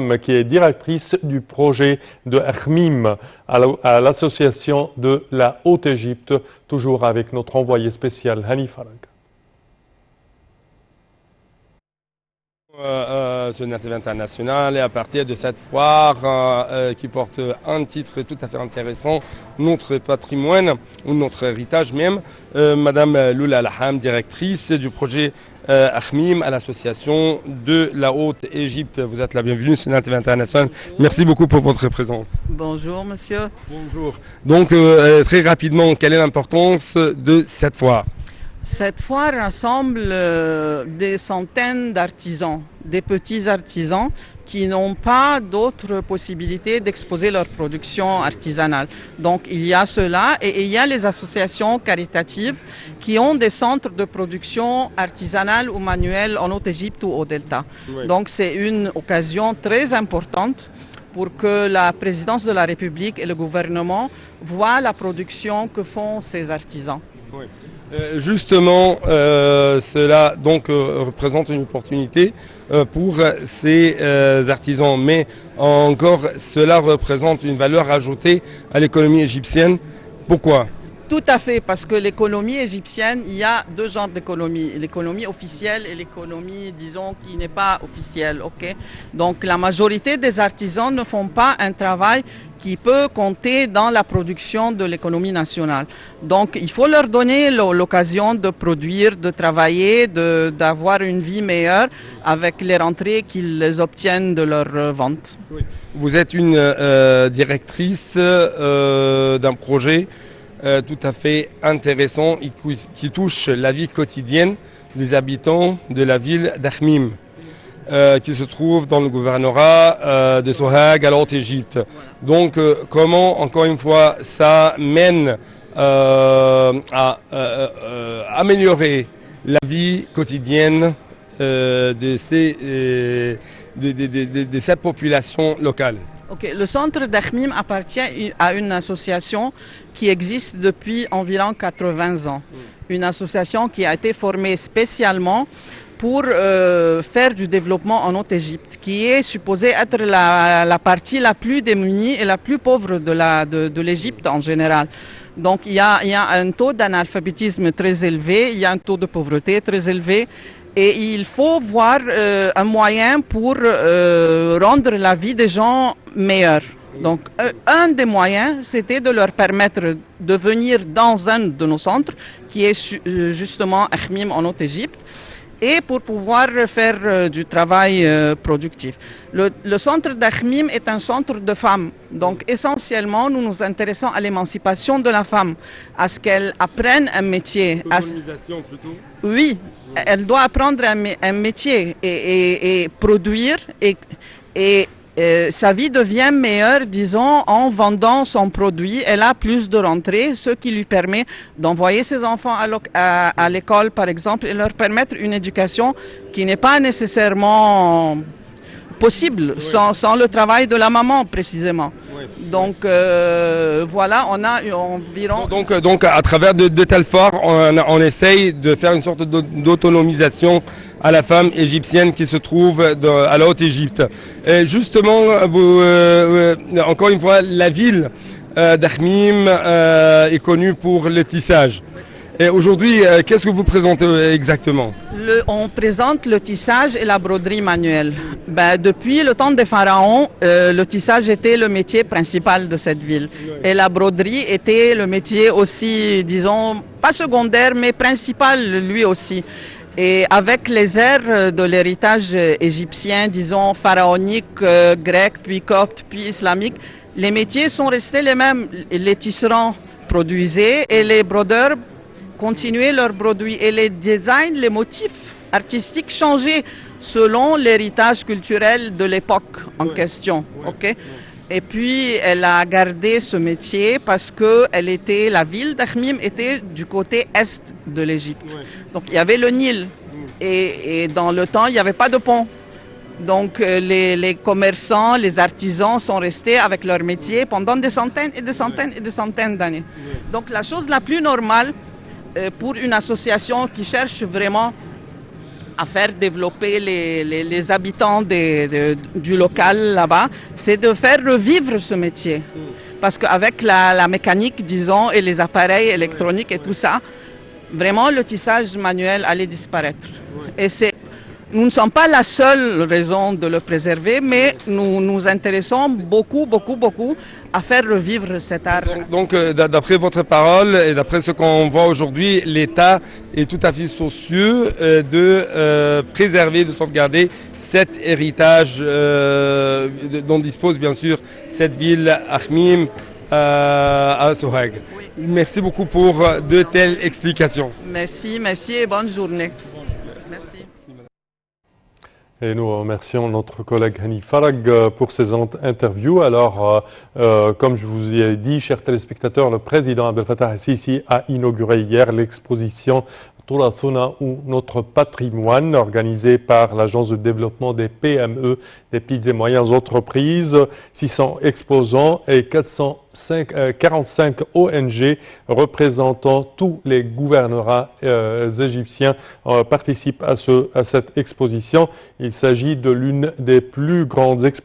femme qui est directrice du projet de Akhmim à l'association de la Haute-Égypte, toujours avec notre envoyé spécial Hani Farag. Sur l'initiative internationale et à partir de cette foire qui porte un titre tout à fait intéressant, notre patrimoine ou notre héritage même, Madame Loula Laham, directrice du projet Akhmim à l'association de la Haute-Égypte. Vous êtes la bienvenue sur l'initiative internationale. Merci beaucoup pour votre présence. Bonjour monsieur. Bonjour. Donc très rapidement, quelle est l'importance de cette foire? Cette foire rassemble des centaines d'artisans, des petits artisans qui n'ont pas d'autres possibilités d'exposer leur production artisanale. Donc il y a cela et il y a les associations caritatives qui ont des centres de production artisanale ou manuelle en Haute-Égypte ou au Delta. Oui. Donc c'est une occasion très importante pour que la présidence de la République et le gouvernement voient la production que font ces artisans. Oui. Justement, cela donc représente une opportunité pour ces artisans, mais encore cela représente une valeur ajoutée à l'économie égyptienne. Pourquoi ? Tout à fait, parce que l'économie égyptienne, il y a deux genres d'économie, l'économie officielle et l'économie, disons, qui n'est pas officielle. Okay. Donc la majorité des artisans ne font pas un travail qui peut compter dans la production de l'économie nationale. Donc il faut leur donner l'occasion de produire, de travailler, d'avoir une vie meilleure avec les rentrées qu'ils obtiennent de leur vente. Oui. Vous êtes une directrice d'un projet tout à fait intéressant qui touche la vie quotidienne des habitants de la ville d'Akhmim, qui se trouve dans le gouvernorat de Sohag à la Haute-Égypte. Donc comment, encore une fois, ça mène à améliorer la vie quotidienne de cette population locale? Okay. Le centre d'Akhmim appartient à une association qui existe depuis environ 80 ans. Une association qui a été formée spécialement pour faire du développement en Haute-Égypte, qui est supposée être la partie la plus démunie et la plus pauvre de l'Égypte en général. Donc il y a un taux d'analphabétisme très élevé, il y a un taux de pauvreté très élevé. Et il faut voir un moyen pour rendre la vie des gens meilleure. Donc un des moyens, c'était de leur permettre de venir dans un de nos centres, qui est justement Akhmim en Haute-Égypte, et pour pouvoir faire du travail productif. Le centre d'Akhmim est un centre de femmes. Donc essentiellement, nous nous intéressons à l'émancipation de la femme, à ce qu'elle apprenne un métier. L'autonomisation plutôt ? Oui, elle doit apprendre un métier et produire et sa vie devient meilleure, disons, en vendant son produit. Elle a plus de rentrées, ce qui lui permet d'envoyer ses enfants à l'école, par exemple, et leur permettre une éducation qui n'est pas nécessairement possible sans le travail de la maman, précisément. Oui. Donc, voilà, on a environ... Donc à travers de telles foires, on essaye de faire une sorte d'autonomisation à la femme égyptienne qui se trouve à la Haute-Égypte. Justement, encore une fois, la ville d'Akhmim est connue pour le tissage. Et aujourd'hui, qu'est-ce que vous présentez exactement? On présente le tissage et la broderie manuelle. Depuis le temps des pharaons, le tissage était le métier principal de cette ville. Et la broderie était le métier aussi, disons, pas secondaire, mais principal lui aussi. Et avec les ères de l'héritage égyptien, disons, pharaonique, grec, puis copte, puis islamique, les métiers sont restés les mêmes. Les tisserands produisaient et les brodeurs continuer leurs produits et les designs, les motifs artistiques changeaient selon l'héritage culturel de l'époque en question. Okay? Et puis elle a gardé ce métier parce que la ville d'Akhmim était du côté est de l'Égypte. Donc il y avait le Nil et dans le temps il n'y avait pas de pont. Donc les commerçants, les artisans sont restés avec leur métier pendant des centaines et des centaines et des centaines d'années. Donc la chose la plus normale pour une association qui cherche vraiment à faire développer les habitants du local là-bas, c'est de faire revivre ce métier. Parce qu'avec la mécanique, disons, et les appareils électroniques et tout ça, vraiment le tissage manuel allait disparaître. Et nous ne sommes pas la seule raison de le préserver, mais nous nous intéressons beaucoup à faire revivre cet art. Donc, d'après votre parole et d'après ce qu'on voit aujourd'hui, l'État est tout à fait soucieux de préserver, de sauvegarder cet héritage dont dispose bien sûr cette ville Akhmim à Sohag. Merci beaucoup pour de telles explications. Merci et bonne journée. Merci. Et nous remercions notre collègue Hani Farag pour ces interviews. Alors, comme je vous ai dit, chers téléspectateurs, le président Abdel Fattah el-Sisi a inauguré hier l'exposition Turathuna ou Notre patrimoine, organisée par l'Agence de développement des PME, des petites et moyennes entreprises. 600 exposants et 45 ONG représentant tous les gouvernorats égyptiens participent à cette exposition. Il s'agit de l'une des plus grandes expositions